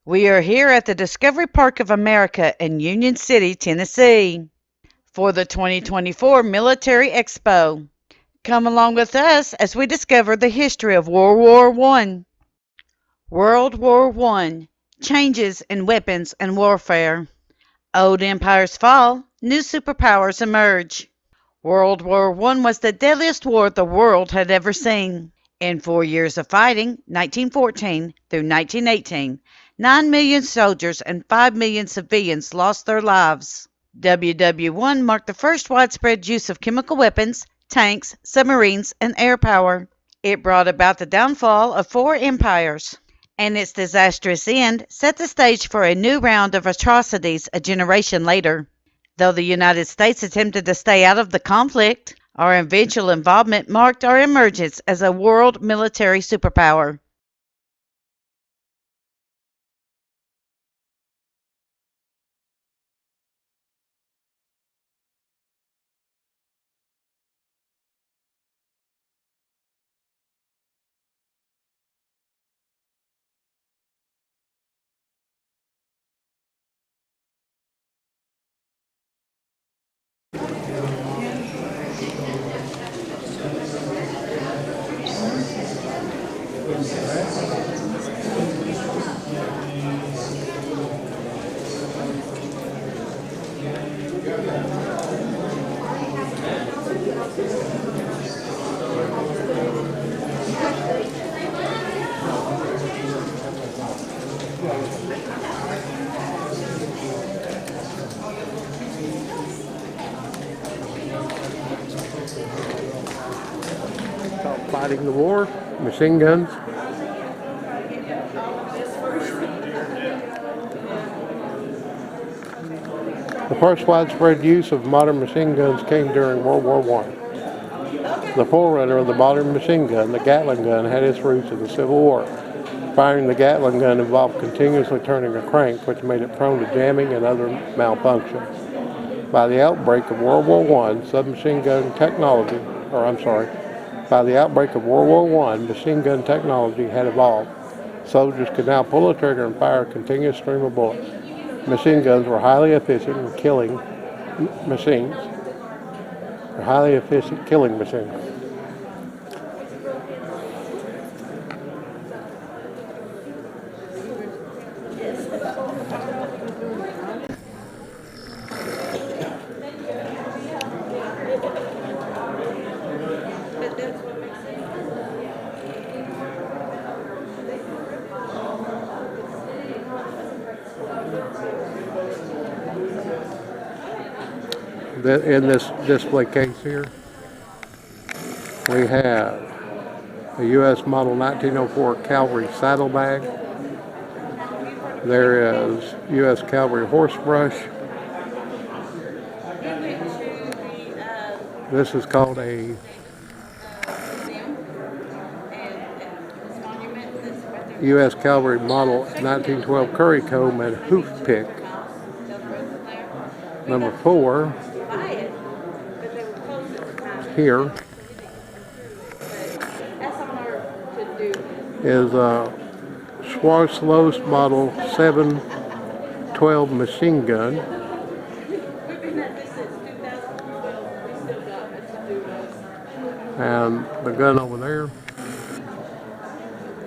We are here at the Discovery Park of America in Union City, Tennessee, for the 2024 Military Expo. Come along with us as we discover the history of World War I. World War I. Changes in weapons and warfare. Old empires fall, new superpowers emerge. World War I was the deadliest war the world had ever seen. In 4 years of fighting, 1914 through 1918, 9 million soldiers and 5 million civilians lost their lives. WWI marked the first widespread use of chemical weapons, tanks, submarines, and air power. It brought about the downfall of four empires, and its disastrous end set the stage for a new round of atrocities a generation later. Though the United States attempted to stay out of the conflict, our eventual involvement marked our emergence as a world military superpower. Fighting the war, machine guns. The first widespread use of modern machine guns came during World War I. The forerunner of the modern machine gun, the Gatling gun, had its roots in the Civil War. Firing the Gatling gun involved continuously turning a crank, which made it prone to jamming and other malfunctions. By the outbreak of World War I, by the outbreak of World War I, machine gun technology had evolved. Soldiers could now pull a trigger and fire a continuous stream of bullets. Machine guns were highly efficient in killing machines. In this display case here, we have a U.S. Model 1904 Cavalry saddlebag. There is U.S. Cavalry horse brush. This is called a U.S. Cavalry Model 1912 curry comb and hoof pick. Number 4 here is a Schwarzlos Model 712 machine gun. And the gun over there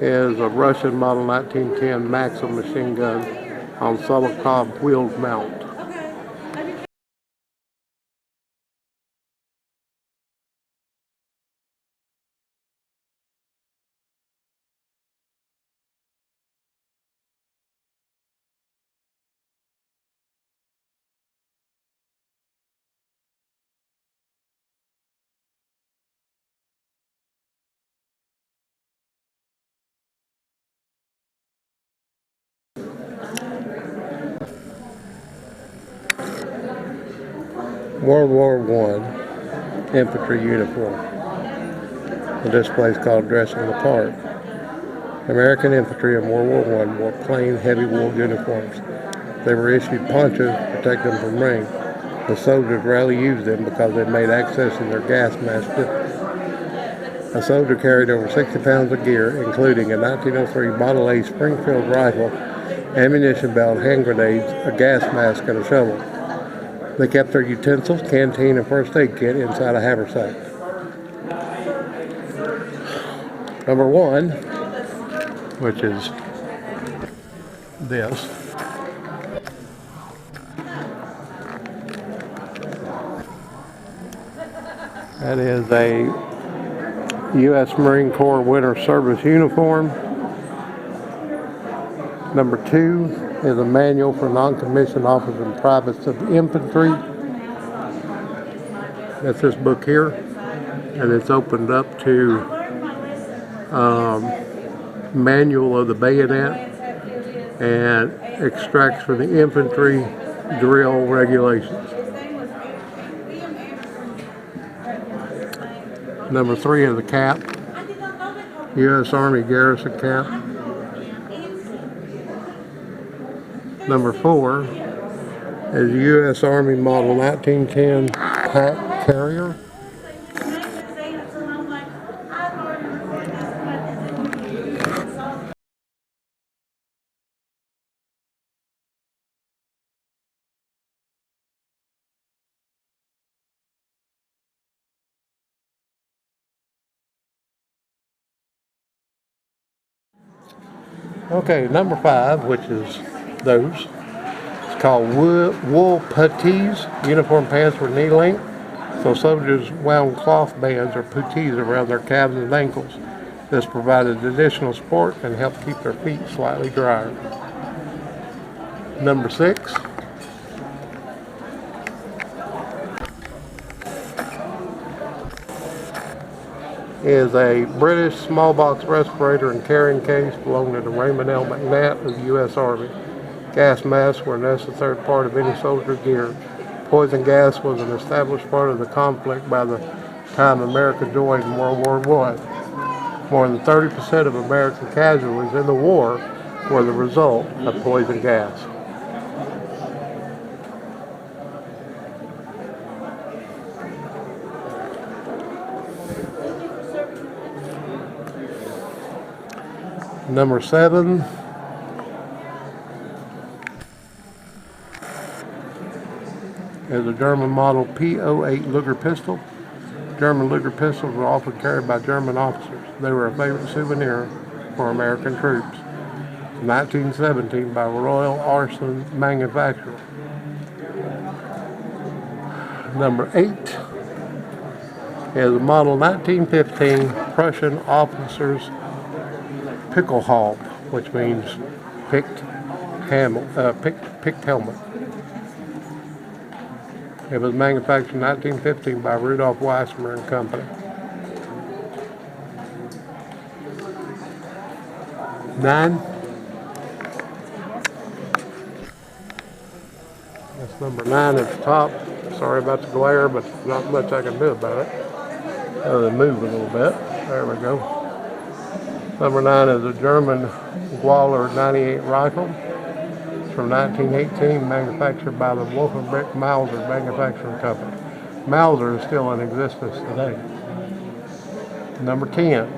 is a Russian Model 1910 Maxim machine gun on Solokov wheeled mount. World War I Infantry Uniform. The display is called Dressing the Part. American infantry in World War I wore plain, heavy wool uniforms. They were issued ponchos to protect them from rain. The soldiers rarely used them because they made accessing their gas masks difficult. A soldier carried over 60 pounds of gear, including a 1903 Model A Springfield rifle ammunition belt, hand grenades, a gas mask, and a shovel. They kept their utensils, canteen, and first aid kit inside a haversack. Number 1, which is this. That is a U.S. Marine Corps Winter Service uniform. Number 2 is a manual for non-commissioned officers and privates of infantry. That's this book here, and it's opened up to manual of the bayonet and extracts from the infantry drill regulations. Number 3 is a cap, U.S. Army Garrison cap. Number 4 is U.S. Army Model 1910 pack carrier. Okay, number 5, which is those. It's called wool puttees. Uniform pants were knee length, so soldiers wound cloth bands or puttees around their calves and ankles. This provided additional support and helped keep their feet slightly drier. Number 6. Is a British small box respirator and carrying case belonging to the Raymond L. McNatt of the U.S. Army. Gas masks were a necessary part of any soldier's gear. Poison gas was an established part of the conflict by the time America joined World War I. More than 30% of American casualties in the war were the result of poison gas. Number 7 is a German model P08 Luger pistol. German Luger pistols were often carried by German officers. They were a favorite souvenir for American troops. 1917 by Royal Arsenal Manufacturer. Number 8 is a model 1915 Prussian officer's Pickelhaube, which means picked helmet. It was manufactured in 1915 by Rudolf Weissmer and Company. 9. That's number 9 at the top. Sorry about the glare, but not much I can do about it. Other than move a little bit. There we go. Number 9 is a German Gauler 98 rifle. It's from 1918, manufactured by the Wolfenbrick Mauser Manufacturing Company. Mauser is still in existence today. Number 10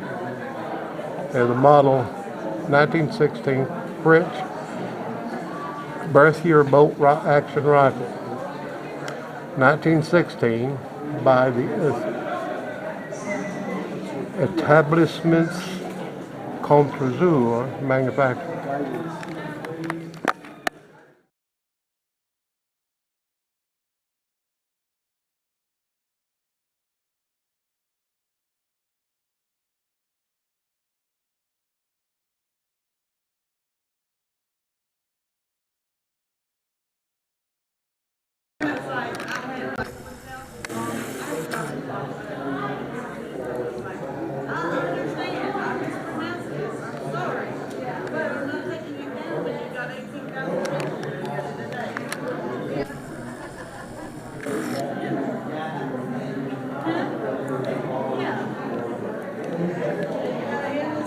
is a model 1916 French Berthier bolt action rifle. 1916 by the Etablissements Contre-Jour manufacturer.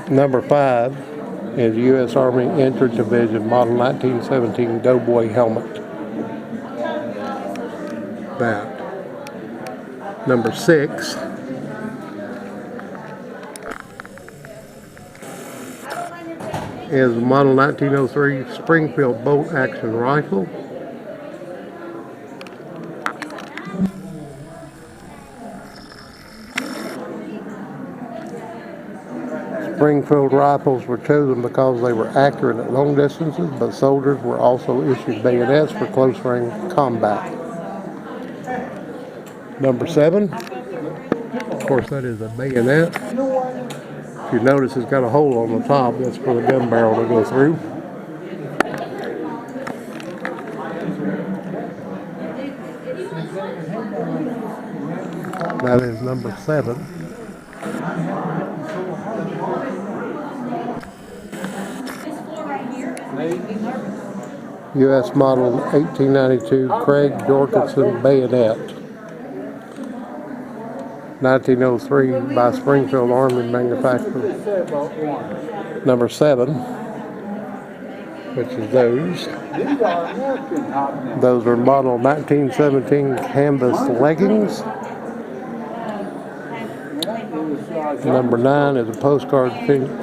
Number 5 is U.S. Army Infantry Division Model 1917 Doughboy helmet. That. Number 6 is the model 1903 Springfield bolt action rifle. Springfield rifles were chosen because they were accurate at long distances, but soldiers were also issued bayonets for close range combat. Number 7, of course, that is a bayonet. If you notice, it's got a hole on the top. That's for the gun barrel to go through. That is number 7. U.S. model 1892 Craig Jorgensen bayonet. 1903 by Springfield Army manufacturer. Number 7, which is those. Those are model 1917 canvas leggings. Number 9 is a postcard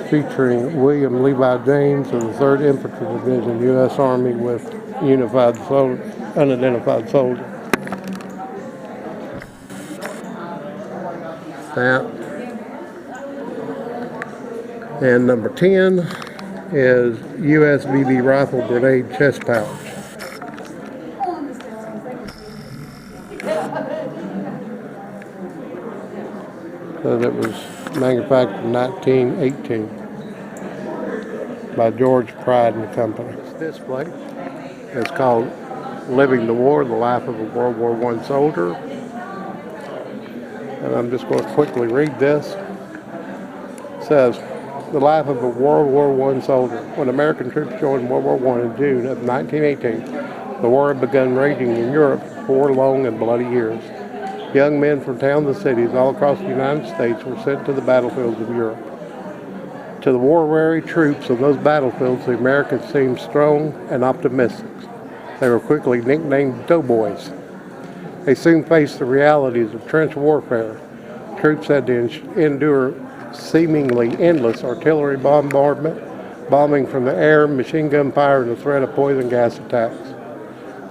featuring William Levi James of the 3rd Infantry Division, U.S. Army with unidentified soldier. That. And number 10 is USBB rifle grenade chest pouch. So that was manufactured in 1918 by George Pride and Company. This display is called Living the War, the Life of a World War I Soldier. And I'm just going to quickly read this. It says, the life of a World War I soldier. When American troops joined World War I in June of 1918, the war had begun raging in Europe for 4 long and bloody years. Young men from towns and cities all across the United States were sent to the battlefields of Europe. To the war-weary troops on those battlefields, the Americans seemed strong and optimistic. They were quickly nicknamed doughboys. They soon faced the realities of trench warfare. Troops had to endure seemingly endless artillery bombardment, bombing from the air, machine gun fire, and the threat of poison gas attacks.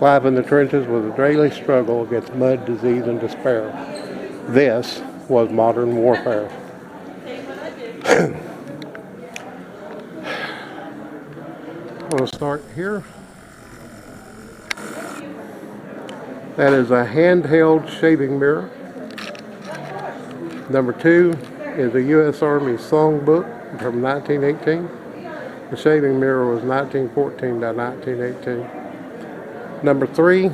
Life in the trenches was a daily struggle against mud, disease, and despair. This was modern warfare. I'm going to start here. That is a handheld shaving mirror. Number 2 is a U.S. Army songbook from 1918. The shaving mirror was 1914 to 1918. Number 3,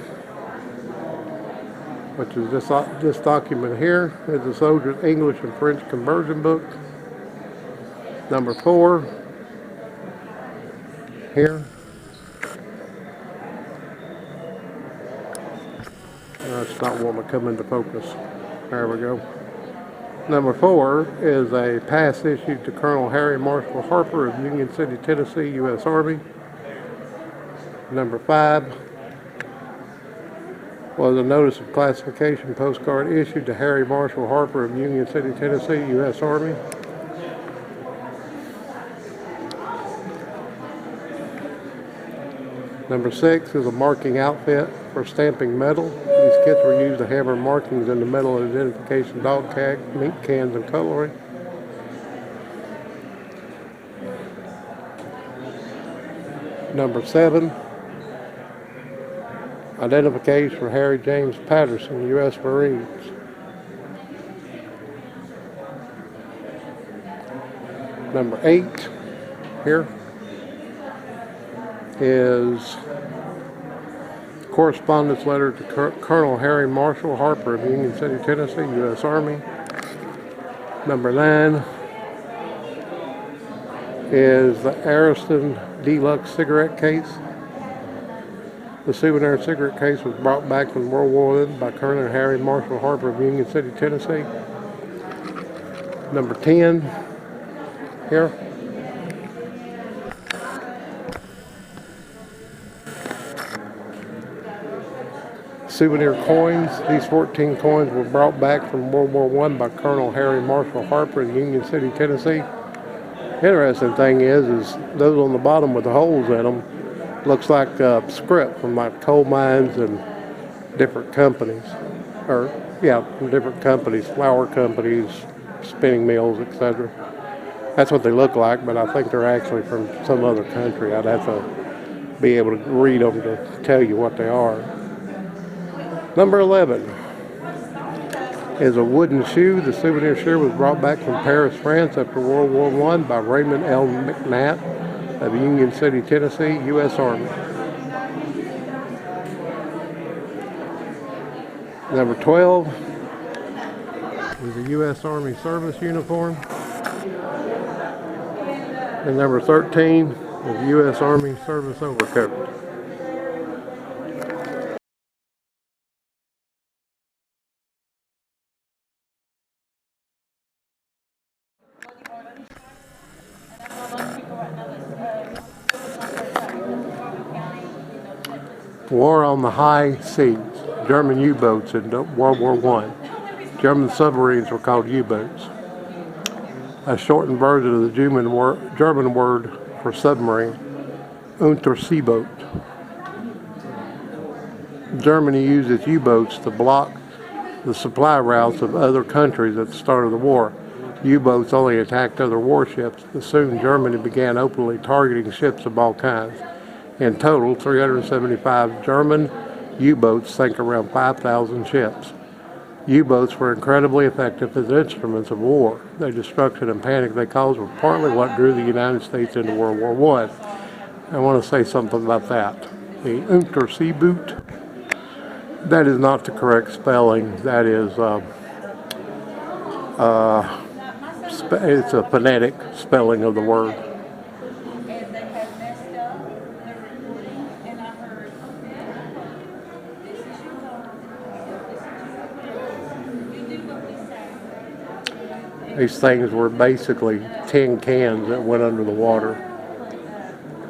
which is this document here, is the soldier's English and French conversion book. Number 4, here. It's not wanting to come into focus. There we go. Number 4 is a pass issued to Colonel Harry Marshall Harper of Union City, Tennessee, U.S. Army. Number 5 was a notice of classification postcard issued to Harry Marshall Harper of Union City, Tennessee, U.S. Army. Number 6 is a marking outfit for stamping metal. These kits were used to hammer markings into metal identification dog tags, meat cans, and cutlery. Number 7, identification for Harry James Patterson, U.S. Marines. Number 8 here is correspondence letter to Colonel Harry Marshall Harper of Union City, Tennessee, U.S. Army. Number 9 is the Ariston Deluxe cigarette case. The souvenir cigarette case was brought back from World War I by Colonel Harry Marshall Harper of Union City, Tennessee. Number 10 here. Souvenir coins. These 14 coins were brought back from World War I by Colonel Harry Marshall Harper in Union City, Tennessee. Interesting thing is those on the bottom with the holes in them looks like script from like coal mines and different companies, or yeah, from different companies, flour companies, spinning mills, etc. That's what they look like, but I think they're actually from some other country. I'd have to be able to read them to tell you what they are. Number 11 is a wooden shoe. The souvenir shoe was brought back from Paris, France after World War I by Raymond L. McNatt of Union City, Tennessee, U.S. Army. Number 12 is a U.S. Army service uniform. And number 13 is U.S. Army service overcoat. War on the high seas. German U-boats in World War I. German submarines were called U-boats. A shortened version of the German word for submarine, Unterseeboot. Germany used its U-boats to block the supply routes of other countries at the start of the war. U-boats only attacked other warships, but soon Germany began openly targeting ships of all kinds. In total, 375 German U-boats sank around 5,000 ships. U-boats were incredibly effective as instruments of war. The destruction and panic they caused were partly what drew the United States into World War I. I want to say something about that. The Unterseeboot, that is not the correct spelling. That is, it's a phonetic spelling of the word. These things were basically tin cans that went under the water.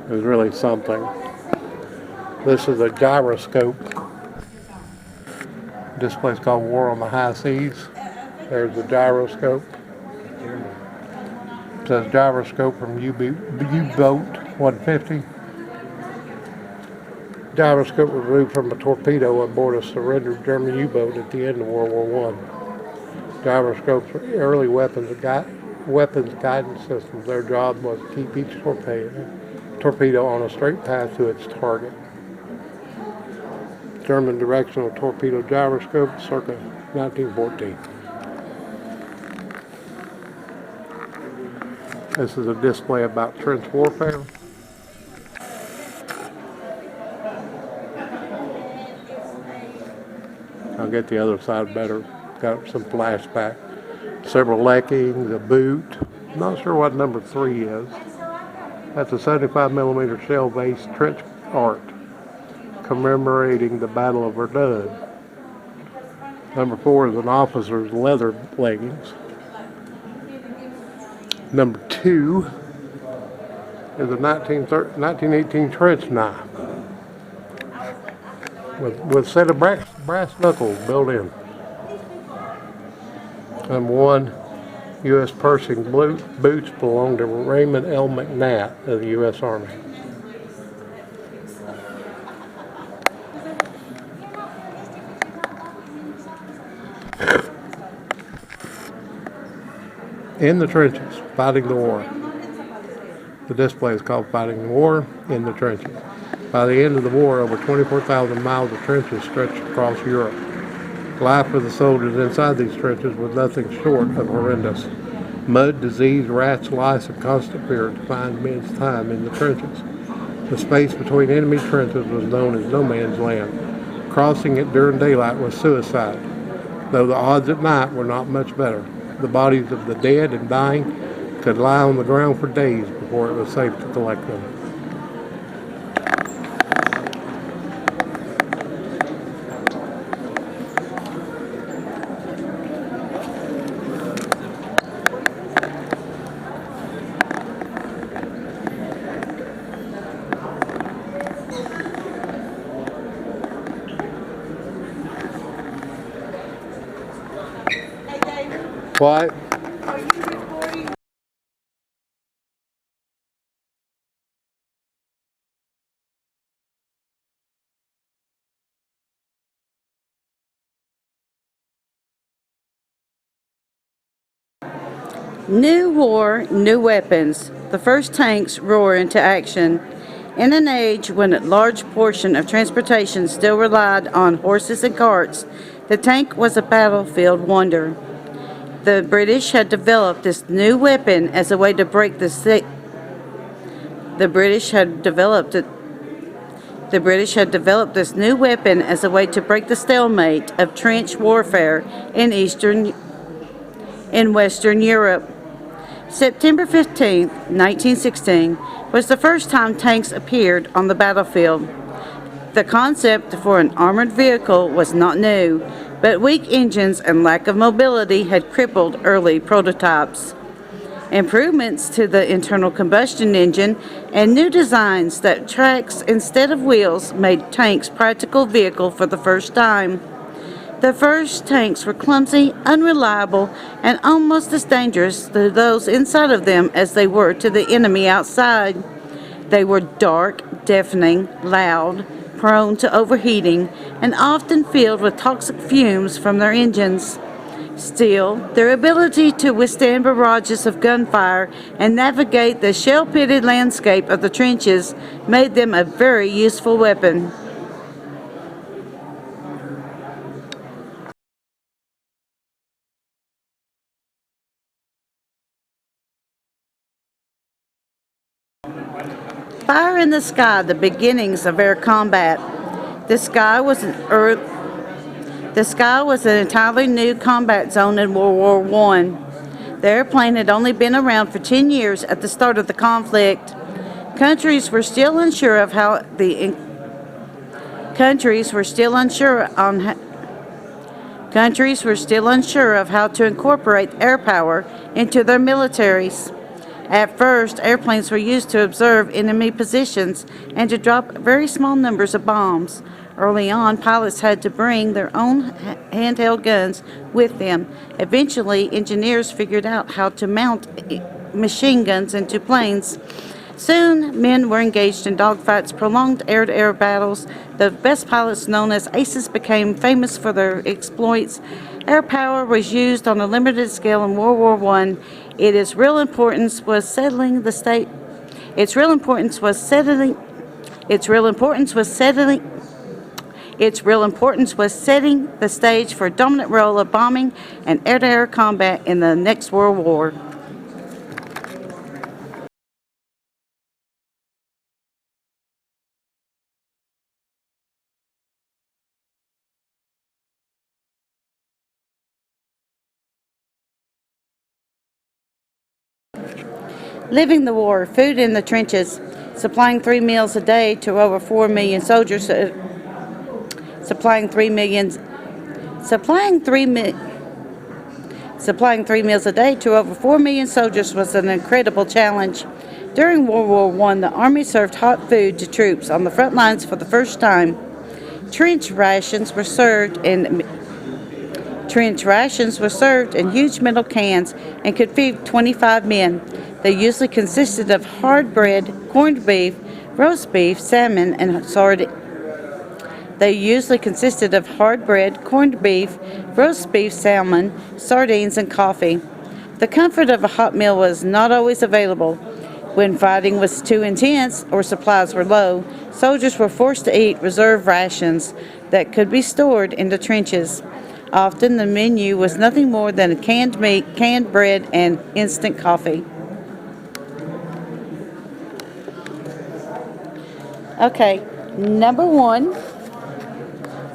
It was really something. This is a gyroscope. This place called War on the High Seas. There's the gyroscope. It says gyroscope from U-boat 150. Gyroscope was removed from a torpedo aboard a surrendered German U-boat at the end of World War I. Gyroscopes were early weapons guidance systems. Their job was to keep each torpedo on a straight path to its target. German directional torpedo gyroscope, circa 1914. This is a display about trench warfare. I'll get the other side better. Got some flashback. Several leggings, a boot. Not sure what number 3 is. That's a 75mm shell-based trench art commemorating the Battle of Verdun. Number 4 is an officer's leather leggings. Number 2 is a 1918 trench knife with a set of brass knuckles built in. Number 1, U.S. Pershing boots belong to Raymond L. McNatt of the U.S. Army. In the trenches, fighting the war. The display is called Fighting the War in the Trenches. By the end of the war, over 24,000 miles of trenches stretched across Europe. Life for the soldiers inside these trenches was nothing short of horrendous. Mud, disease, rats, lice, and constant fear defined men's time in the trenches. The space between enemy trenches was known as no man's land. Crossing it during daylight was suicide, though the odds at night were not much better. The bodies of the dead and dying could lie on the ground for days before it was safe to collect them. What? New war, new weapons. The first tanks roar into action. In an age when a large portion of transportation still relied on horses and carts, the tank was a battlefield wonder. The British had developed this new weapon as a way to break the British had developed it. The British had developed this new weapon as a way to break the stalemate of trench warfare in Western Europe. September 15, 1916, was the first time tanks appeared on the battlefield. The concept for an armored vehicle was not new, but weak engines and lack of mobility had crippled early prototypes. Improvements to the internal combustion engine and new designs that tracks instead of wheels made tanks practical vehicle for the first time. The first tanks were clumsy, unreliable, and almost as dangerous to those inside of them as they were to the enemy outside. They were dark, deafening, loud, prone to overheating, and often filled with toxic fumes from their engines. Still, their ability to withstand barrages of gunfire and navigate the shell-pitted landscape of the trenches made them a very useful weapon. Fire in the sky, the beginnings of air combat. The sky was an entirely new combat zone in World War I. The airplane had only been around for 10 years at the start of the conflict. Countries were still unsure of how the countries were still unsure on countries were still unsure of how to incorporate air power into their militaries. At first, airplanes were used to observe enemy positions and to drop very small numbers of bombs. Early on, pilots had to bring their own handheld guns with them. Eventually, engineers figured out how to mount machine guns into planes. Soon, men were engaged in dogfights, prolonged air-to-air battles. The best pilots, known as aces, became famous for their exploits. Air power was used on a limited scale in World War I. Its real importance was setting the stage for a dominant role of bombing and air-to-air combat in the next World War. Living the war, food in the trenches, supplying 3 meals a day to over 4 million soldiers, supplying 3 meals a day to over 4 million soldiers was an incredible challenge. During World War I, the Army served hot food to troops on the front lines for the first time. Trench rations were served in huge metal cans and could feed 25 men. They usually consisted of hard bread, corned beef, roast beef, salmon, and sardines. They usually consisted of hard bread, corned beef, roast beef, salmon, sardines, and coffee. The comfort of a hot meal was not always available. When fighting was too intense or supplies were low, soldiers were forced to eat reserve rations that could be stored in the trenches. Often the menu was nothing more than canned meat, canned bread, and instant coffee. Okay, number one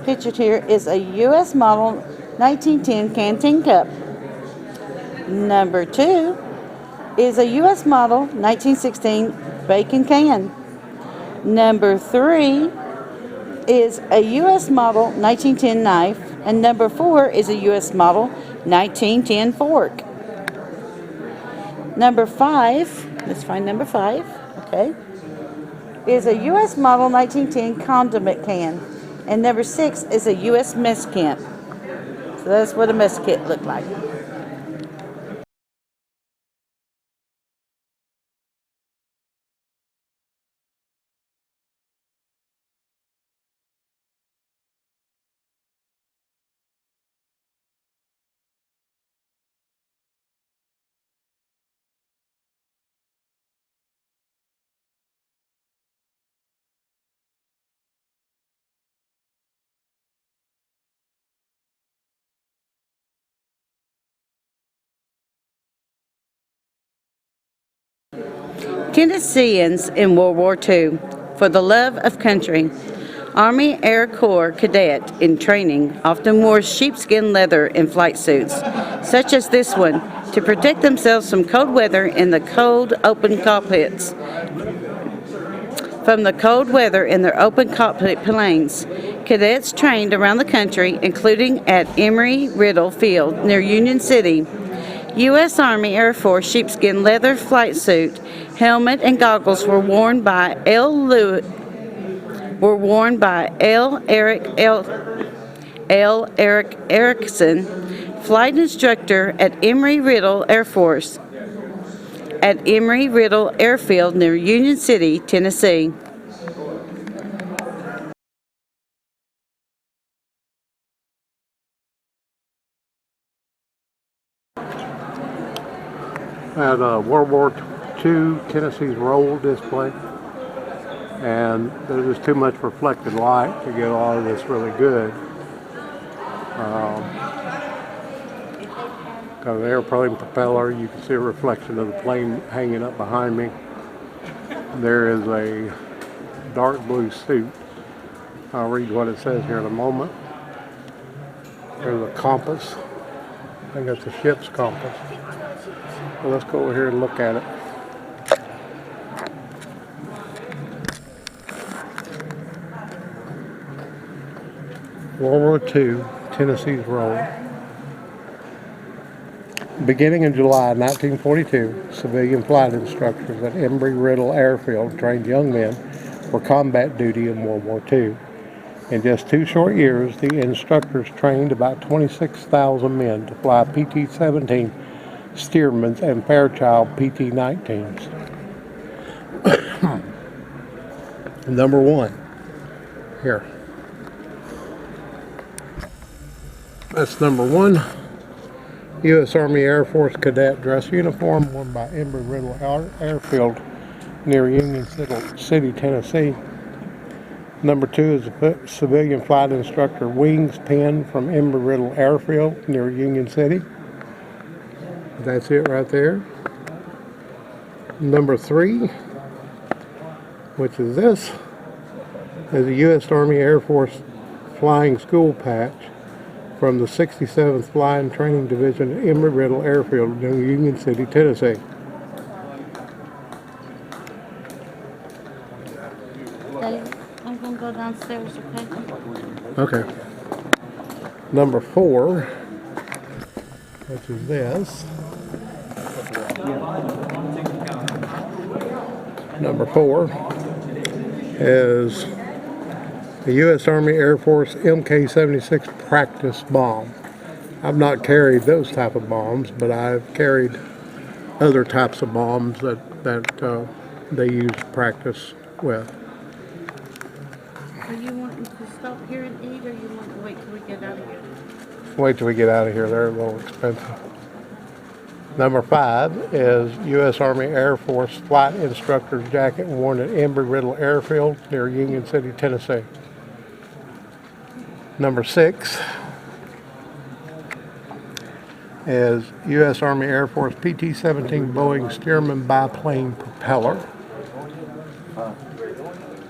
pictured here is a U.S. model 1910 canteen cup. Number two is a U.S. model 1916 bacon can. Number three is a U.S. model 1910 knife. And number four is a U.S. model 1910 fork. Number five, let's find number five, okay, is a U.S. model 1910 condiment can. And number six is a U.S. mess kit. So that's what a mess kit looked like. Tennesseans in World War II. For the love of country. Army Air Corps cadet in training often wore sheepskin leather in flight suits, such as this one, to protect themselves from cold weather in the cold, open cockpits. From the cold weather in their open cockpit planes, cadets trained around the country, including at Embry-Riddle Field near Union City. U.S. Army Air Force sheepskin leather flight suit, helmet, and goggles were worn by L. Eric Erickson, flight instructor at Embry-Riddle Airfield near Union City, Tennessee. At World War II, Tennessee's roll display, and there's just too much reflected light to get a lot of this really good. Got an airplane propeller. You can see a reflection of the plane hanging up behind me. There is a dark blue suit. I'll read what it says here in a moment. There's a compass. I think that's a ship's compass. Well, let's go over here and look at it. World War II, Tennessee's roll. Beginning in July 1942, civilian flight instructors at Embry-Riddle Airfield trained young men for combat duty in World War II. In just 2 short years, the instructors trained about 26,000 men to fly PT-17 Stearmans and Fairchild PT-19s. Number 1. Here. That's number 1. U.S. Army Air Force cadet dress uniform worn by Embry-Riddle Airfield near Union City, Tennessee. Number 2 is a civilian flight instructor wings pin from Embry-Riddle Airfield near Union City. That's it right there. Number 3, which is this, is a U.S. Army Air Force flying school patch from the 67th Flying Training Division at Embry-Riddle Airfield near Union City, Tennessee. I'm going to go downstairs, okay? Okay. Number 4, which is this. Number 4 is the U.S. Army Air Force MK-76 practice bomb. I've not carried those type of bombs, but I've carried other types of bombs that they use practice with. Are you wanting to stop here and eat, or you want to wait till we get out of here? Wait till we get out of here. They're a little expensive. Number 5 is U.S. Army Air Force flight instructor's jacket worn at Embry-Riddle Airfield near Union City, Tennessee. Number 6 is U.S. Army Air Force PT-17 Boeing Stearman biplane propeller.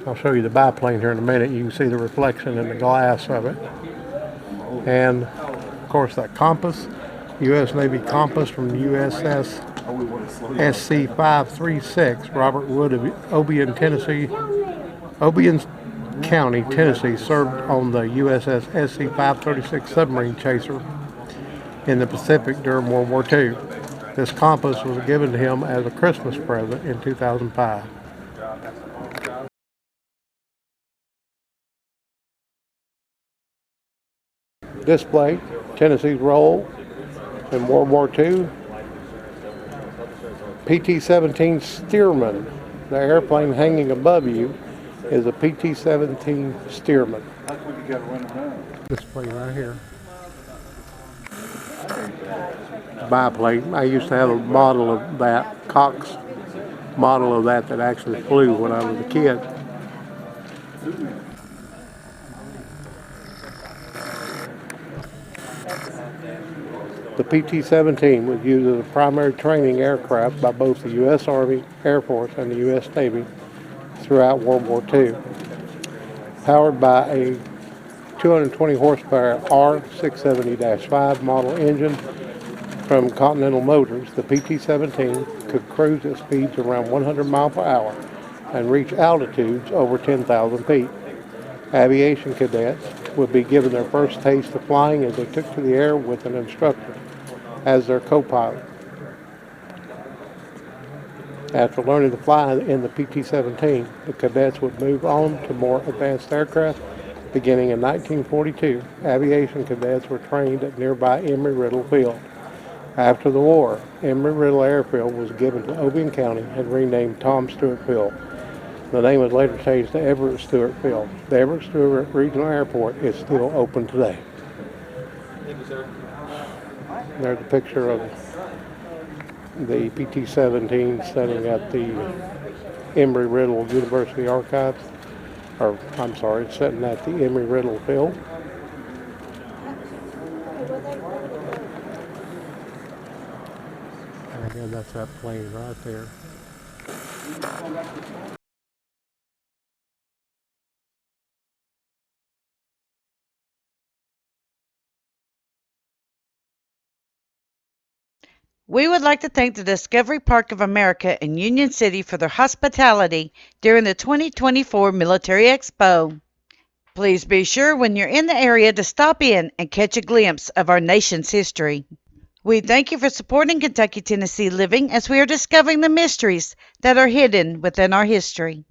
I'll show you the biplane here in a minute. You can see the reflection in the glass of it. And, of course, that compass, U.S. Navy compass from the USS SC-536, Robert Wood of Obion, Tennessee. Obion County, Tennessee, served on the USS SC-536 submarine chaser in the Pacific during World War II. This compass was given to him as a Christmas present in 2005. Display Tennessee's role in World War II. PT-17 Stearman, the airplane hanging above you, is a PT-17 Stearman. Display right here. Biplane. I used to have a model of that, Cox model of that actually flew when I was a kid. The PT-17 was used as a primary training aircraft by both the U.S. Army, Air Force, and the U.S. Navy throughout World War II. Powered by a 220 horsepower R670-5 model engine from Continental Motors, the PT-17 could cruise at speeds around 100 miles per hour and reach altitudes over 10,000 feet. Aviation cadets would be given their first taste of flying as they took to the air with an instructor as their co-pilot. After learning to fly in the PT-17, the cadets would move on to more advanced aircraft. Beginning in 1942, aviation cadets were trained at nearby Embry-Riddle Field. After the war, Embry-Riddle Airfield was given to Obion County and renamed Tom Stewart Field. The name was later changed to Everett Stewart Field. The Everett Stewart Regional Airport is still open today. Thank you, sir. There's a picture of the PT-17 sitting at the Embry-Riddle University Archives, sitting at the Embry-Riddle Field. And again, that's that plane right there. We would like to thank the Discovery Park of America in Union City for their hospitality during the 2024 Military Expo. Please be sure when you're in the area to stop in and catch a glimpse of our nation's history. We thank you for supporting Kentucky Tennessee Living as we are discovering the mysteries that are hidden within our history.